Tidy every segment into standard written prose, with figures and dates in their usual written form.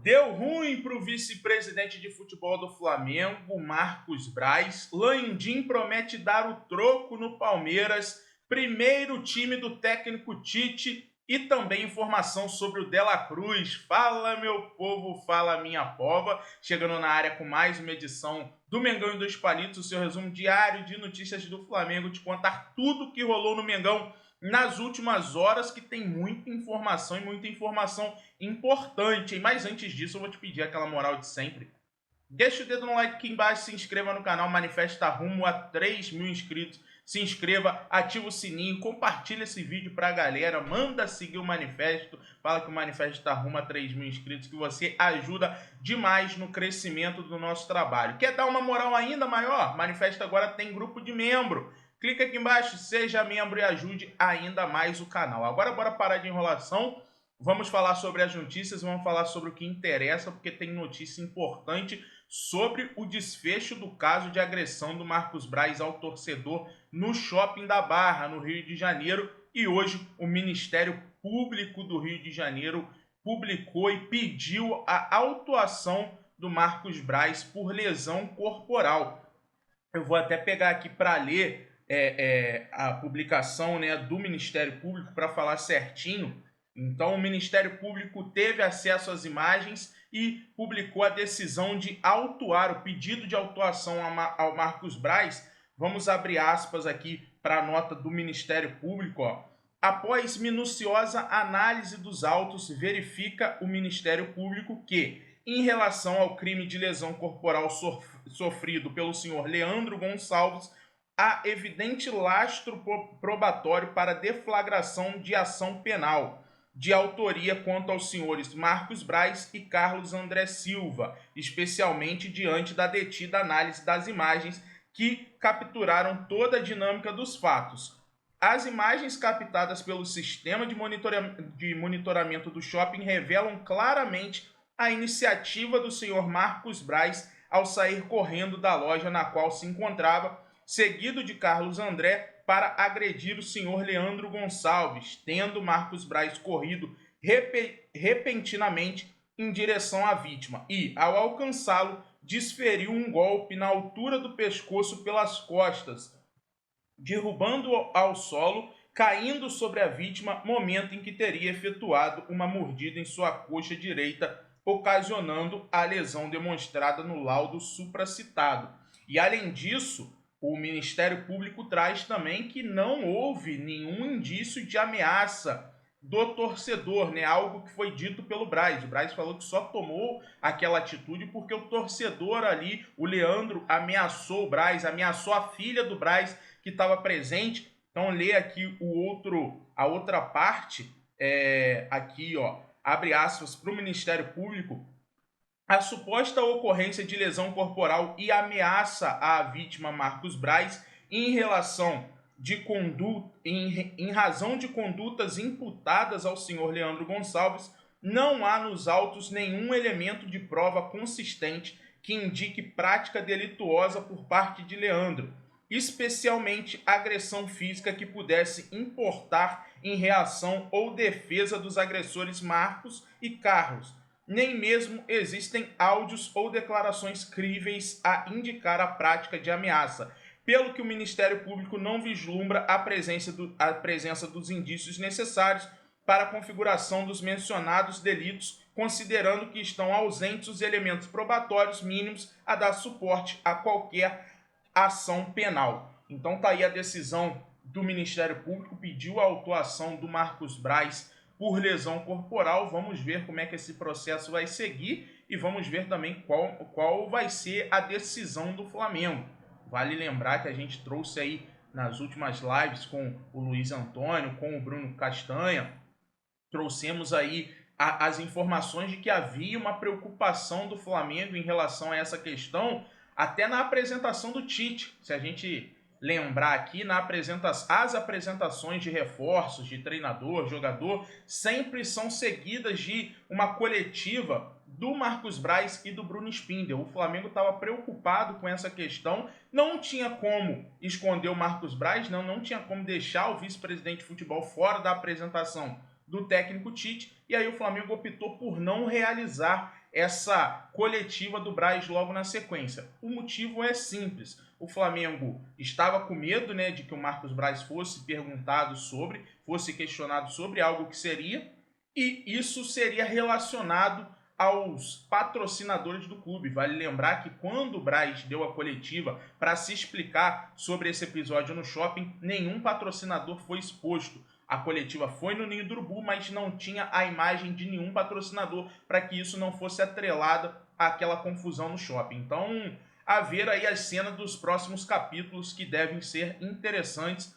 Deu ruim para o vice-presidente de futebol do Flamengo, Marcos Braz. Landim promete dar o troco no Palmeiras. Primeiro time do técnico Tite e também informação sobre o De La Cruz. Fala, meu povo, fala, minha pova. Chegando na área com mais uma edição do Mengão em Dois Palitos, o seu resumo diário de notícias do Flamengo, te contar tudo que rolou no Mengão nas últimas horas, que tem muita informação e muita informação importante. Mas antes disso, eu vou te pedir aquela moral de sempre. Deixa o dedo no like aqui embaixo, se inscreva no canal, Manifesta rumo a 3.000 inscritos. Se inscreva, ativa o sininho, compartilha esse vídeo pra galera, manda seguir o Manifesto, fala que o Manifesto está rumo a 3.000 inscritos, que você ajuda demais no crescimento do nosso trabalho. Quer dar uma moral ainda maior? Manifesto agora tem grupo de membro. Clica aqui embaixo, seja membro e ajude ainda mais o canal. Agora bora parar de enrolação, vamos falar sobre as notícias, vamos falar sobre o que interessa, porque tem notícia importante sobre o desfecho do caso de agressão do Marcos Braz ao torcedor no Shopping da Barra, no Rio de Janeiro. E hoje o Ministério Público do Rio de Janeiro publicou e pediu a autuação do Marcos Braz por lesão corporal. Eu vou até pegar aqui para ler a publicação, né, do Ministério Público para falar certinho. Então, o Ministério Público teve acesso às imagens e publicou a decisão de autuar, o pedido de autuação ao Marcos Braz. Vamos abrir aspas aqui para a nota do Ministério Público. Ó. Após minuciosa análise dos autos, verifica o Ministério Público que, em relação ao crime de lesão corporal sofrido pelo senhor Leandro Gonçalves, há evidente lastro probatório para deflagração de ação penal de autoria quanto aos senhores Marcos Braz e Carlos André Silva, especialmente diante da detida análise das imagens que capturaram toda a dinâmica dos fatos. As imagens captadas pelo sistema de monitoramento do shopping revelam claramente a iniciativa do senhor Marcos Braz ao sair correndo da loja na qual se encontrava, seguido de Carlos André, para agredir o senhor Leandro Gonçalves, tendo Marcos Braz corrido repentinamente em direção à vítima e, ao alcançá-lo, desferiu um golpe na altura do pescoço pelas costas, derrubando-o ao solo, caindo sobre a vítima, momento em que teria efetuado uma mordida em sua coxa direita, ocasionando a lesão demonstrada no laudo supracitado. E, além disso, o Ministério Público traz também que não houve nenhum indício de ameaça do torcedor, né? Algo que foi dito pelo Braz. O Braz falou que só tomou aquela atitude porque o torcedor ali, o Leandro, ameaçou o Braz, ameaçou a filha do Braz que estava presente. Então, lê aqui a outra parte, aqui, ó, abre aspas para o Ministério Público. A suposta ocorrência de lesão corporal e ameaça à vítima Marcos Braz em razão de condutas imputadas ao senhor Leandro Gonçalves, não há nos autos nenhum elemento de prova consistente que indique prática delituosa por parte de Leandro, especialmente agressão física que pudesse importar em reação ou defesa dos agressores Marcos e Carlos. Nem mesmo existem áudios ou declarações críveis a indicar a prática de ameaça, pelo que o Ministério Público não vislumbra a presença dos indícios necessários para a configuração dos mencionados delitos, considerando que estão ausentes os elementos probatórios mínimos a dar suporte a qualquer ação penal. Então tá aí a decisão do Ministério Público, pediu a autuação do Marcos Braz por lesão corporal. Vamos ver como é que esse processo vai seguir e vamos ver também qual vai ser a decisão do Flamengo. Vale lembrar que a gente trouxe aí nas últimas lives com o Luiz Antônio, com o Bruno Castanha, trouxemos aí as informações de que havia uma preocupação do Flamengo em relação a essa questão, até na apresentação do Tite. Se a gente lembrar aqui, as apresentações de reforços, de treinador, jogador, sempre são seguidas de uma coletiva do Marcos Braz e do Bruno Spindel. O Flamengo estava preocupado com essa questão, não tinha como esconder o Marcos Braz, não tinha como deixar o vice-presidente de futebol fora da apresentação do técnico Tite, e aí o Flamengo optou por não realizar essa coletiva do Braz logo na sequência? O motivo é simples. O Flamengo estava com medo, né, de que o Marcos Braz fosse perguntado sobre, fosse questionado sobre algo que seria, e isso seria relacionado aos patrocinadores do clube. Vale lembrar que quando o Braz deu a coletiva para se explicar sobre esse episódio no shopping, nenhum patrocinador foi exposto. A coletiva foi no Ninho do Urubu, mas não tinha a imagem de nenhum patrocinador para que isso não fosse atrelado àquela confusão no shopping. Então, a ver aí as cenas dos próximos capítulos que devem ser interessantes.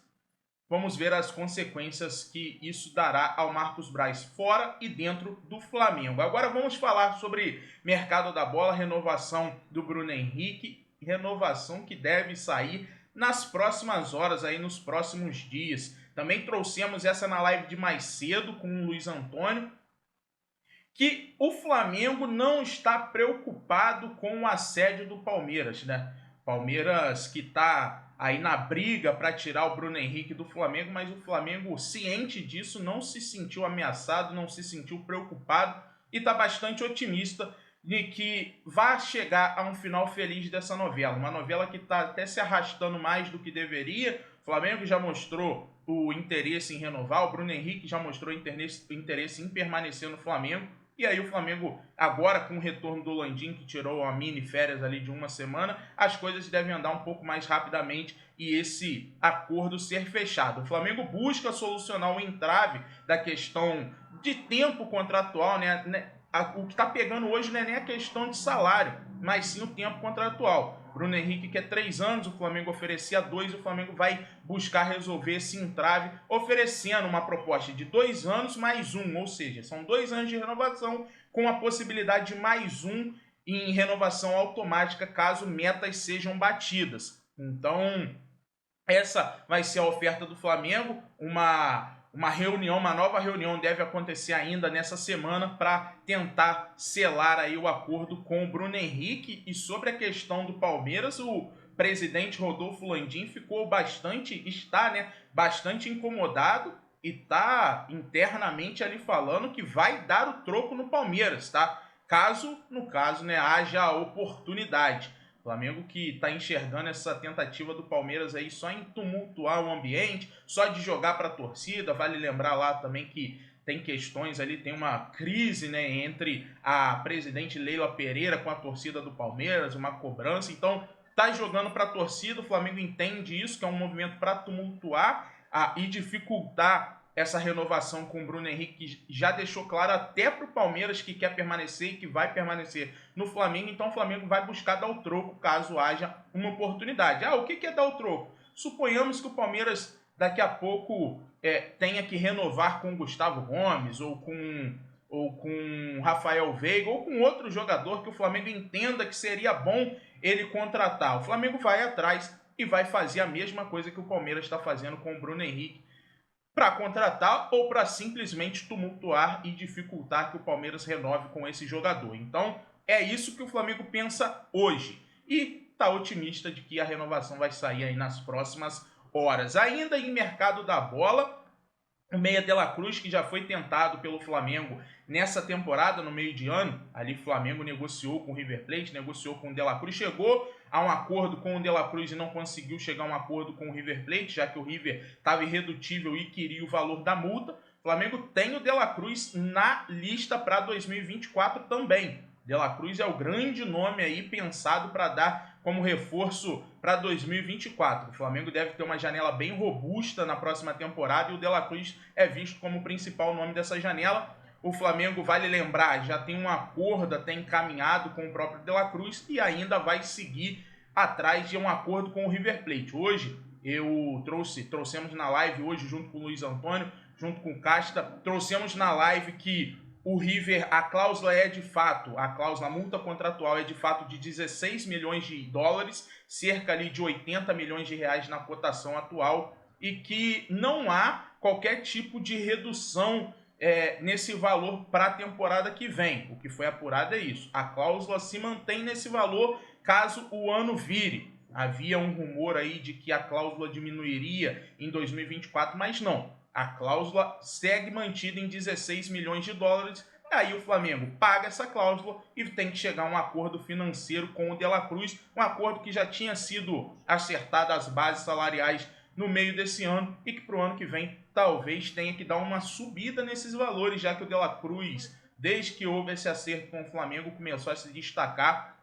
Vamos ver as consequências que isso dará ao Marcos Braz fora e dentro do Flamengo. Agora vamos falar sobre mercado da bola, renovação do Bruno Henrique, renovação que deve sair nas próximas horas, aí nos próximos dias. Também trouxemos essa na live de mais cedo com o Luiz Antônio, que o Flamengo não está preocupado com o assédio do Palmeiras, né? Palmeiras que está aí na briga para tirar o Bruno Henrique do Flamengo, mas o Flamengo, ciente disso, não se sentiu ameaçado, não se sentiu preocupado e está bastante otimista de que vai chegar a um final feliz dessa novela. Uma novela que está até se arrastando mais do que deveria. O Flamengo já mostrou o interesse em renovar, o Bruno Henrique já mostrou o interesse em permanecer no Flamengo. E aí o Flamengo, agora com o retorno do Landim, que tirou uma mini férias ali de uma semana, as coisas devem andar um pouco mais rapidamente e esse acordo ser fechado. O Flamengo busca solucionar o entrave da questão de tempo contratual, né? O que está pegando hoje não é nem a questão de salário, mas sim o tempo contratual. Bruno Henrique quer 3 anos, o Flamengo oferecia 2, o Flamengo vai buscar resolver esse entrave, oferecendo uma proposta de 2 anos mais 1, ou seja, são 2 anos de renovação com a possibilidade de mais 1 em renovação automática caso metas sejam batidas. Então, essa vai ser a oferta do Flamengo, uma reunião, uma nova reunião deve acontecer ainda nessa semana para tentar selar aí o acordo com o Bruno Henrique. E sobre a questão do Palmeiras, o presidente Rodolfo Landim está, né, bastante incomodado e está internamente ali falando que vai dar o troco no Palmeiras, tá? No caso, né, haja a oportunidade. Flamengo que está enxergando essa tentativa do Palmeiras aí só em tumultuar o ambiente, só de jogar para a torcida. Vale lembrar lá também que tem questões ali, tem uma crise, né, entre a presidente Leila Pereira com a torcida do Palmeiras, uma cobrança. Então, tá jogando para a torcida, o Flamengo entende isso, que é um movimento para tumultuar e dificultar essa renovação com o Bruno Henrique, que já deixou claro até para o Palmeiras que quer permanecer e que vai permanecer no Flamengo. Então o Flamengo vai buscar dar o troco caso haja uma oportunidade. O que é dar o troco? Suponhamos que o Palmeiras daqui a pouco tenha que renovar com o Gustavo Gomes ou com Rafael Veiga ou com outro jogador que o Flamengo entenda que seria bom ele contratar. O Flamengo vai atrás e vai fazer a mesma coisa que o Palmeiras está fazendo com o Bruno Henrique, para contratar ou para simplesmente tumultuar e dificultar que o Palmeiras renove com esse jogador. Então, é isso que o Flamengo pensa hoje. E está otimista de que a renovação vai sair aí nas próximas horas. Ainda em mercado da bola, o meia De La Cruz, que já foi tentado pelo Flamengo nessa temporada, no meio de ano, ali o Flamengo negociou com o River Plate, negociou com o De La Cruz, chegou a um acordo com o De La Cruz e não conseguiu chegar a um acordo com o River Plate, já que o River estava irredutível e queria o valor da multa. O Flamengo tem o De La Cruz na lista para 2024 também. De La Cruz é o grande nome aí pensado para dar como reforço para 2024. O Flamengo deve ter uma janela bem robusta na próxima temporada e o De La Cruz é visto como o principal nome dessa janela. O Flamengo, vale lembrar, já tem um acordo até encaminhado com o próprio De La Cruz e ainda vai seguir atrás de um acordo com o River Plate. Hoje, trouxemos na live hoje, junto com o Luiz Antônio, junto com o Casta, trouxemos na live que o River, a cláusula a multa contratual é de fato de 16 milhões de dólares, cerca ali de 80 milhões de reais na cotação atual, e que não há qualquer tipo de redução nesse valor para a temporada que vem. O que foi apurado é isso. A cláusula se mantém nesse valor caso o ano vire. Havia um rumor aí de que a cláusula diminuiria em 2024, mas não. A cláusula segue mantida em 16 milhões de dólares, Aí o Flamengo paga essa cláusula e tem que chegar a um acordo financeiro com o De La Cruz, um acordo que já tinha sido acertado as bases salariais no meio desse ano e que para o ano que vem talvez tenha que dar uma subida nesses valores, já que o De La Cruz, desde que houve esse acerto com o Flamengo, começou a se destacar,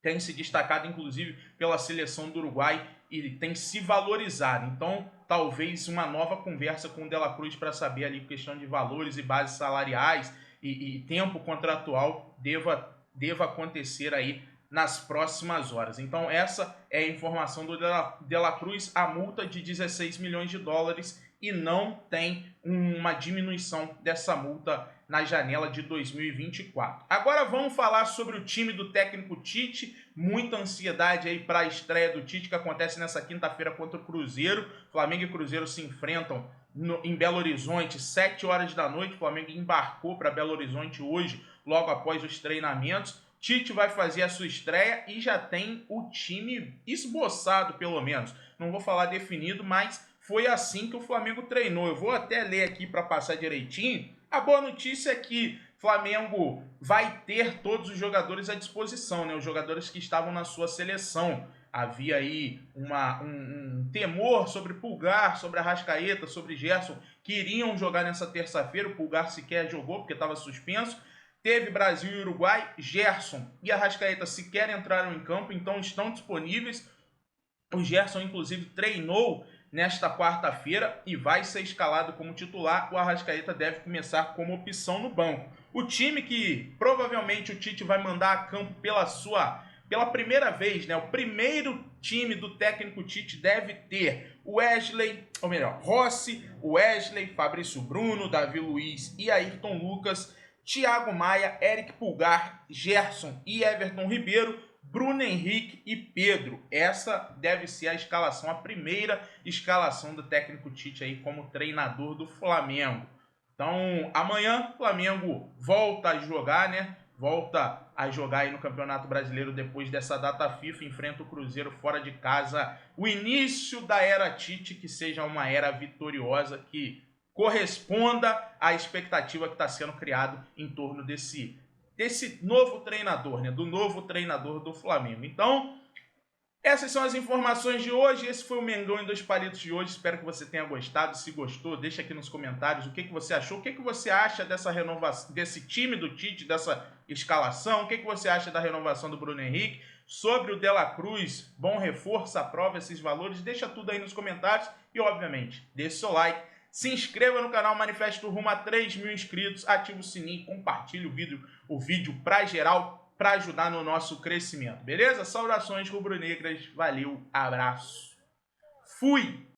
tem se destacado inclusive pela seleção do Uruguai e tem se valorizado. Então, talvez uma nova conversa com o De La Cruz para saber ali questão de valores e bases salariais e tempo contratual deva acontecer aí nas próximas horas. Então, essa é a informação do De La Cruz, a multa de 16 milhões de dólares e não tem uma diminuição dessa multa na janela de 2024. Agora vamos falar sobre o time do técnico Tite. Muita ansiedade aí para a estreia do Tite, que acontece nessa quinta-feira contra o Cruzeiro. Flamengo e Cruzeiro se enfrentam em Belo Horizonte, 7 horas da noite. O Flamengo embarcou para Belo Horizonte hoje, logo após os treinamentos. Tite vai fazer a sua estreia e já tem o time esboçado, pelo menos. Não vou falar definido, mas foi assim que o Flamengo treinou. Eu vou até ler aqui para passar direitinho. A boa notícia é que o Flamengo vai ter todos os jogadores à disposição, né? Os jogadores que estavam na sua seleção. Havia aí um temor sobre Pulgar, sobre Arrascaeta, sobre Gerson, que iriam jogar nessa terça-feira. O Pulgar sequer jogou porque estava suspenso. Teve Brasil e Uruguai, Gerson e Arrascaeta sequer entraram em campo, então estão disponíveis. O Gerson, inclusive, treinou nesta quarta-feira e vai ser escalado como titular. O Arrascaeta deve começar como opção no banco. O time que provavelmente o Tite vai mandar a campo pela primeira vez, né? O primeiro time do técnico Tite deve ter Wesley, ou melhor, Rossi, Wesley, Fabrício Bruno, Davi Luiz e Ayrton Lucas, Thiago Maia, Eric Pulgar, Gerson e Everton Ribeiro, Bruno Henrique e Pedro. Essa deve ser a escalação, a primeira escalação do técnico Tite aí como treinador do Flamengo. Então, amanhã o Flamengo volta a jogar, né? Volta a jogar aí no Campeonato Brasileiro depois dessa data FIFA, enfrenta o Cruzeiro fora de casa. O início da era Tite, que seja uma era vitoriosa, que corresponda à expectativa que está sendo criado em torno desse novo treinador, né? Do novo treinador do Flamengo. Então, essas são as informações de hoje. Esse foi o Mengão em 2 Palitos de hoje. Espero que você tenha gostado. Se gostou, deixa aqui nos comentários o que você achou. O que você acha dessa renovação, desse time do Tite, dessa escalação? O que você acha da renovação do Bruno Henrique? Sobre o De La Cruz, bom reforço, aprova esses valores? Deixa tudo aí nos comentários. E, obviamente, deixe seu like. Se inscreva no canal Manifesto rumo a 3.000 inscritos. Ative o sininho, compartilhe o vídeo para geral, para ajudar no nosso crescimento, beleza? Saudações rubro-negras, valeu, abraço, fui!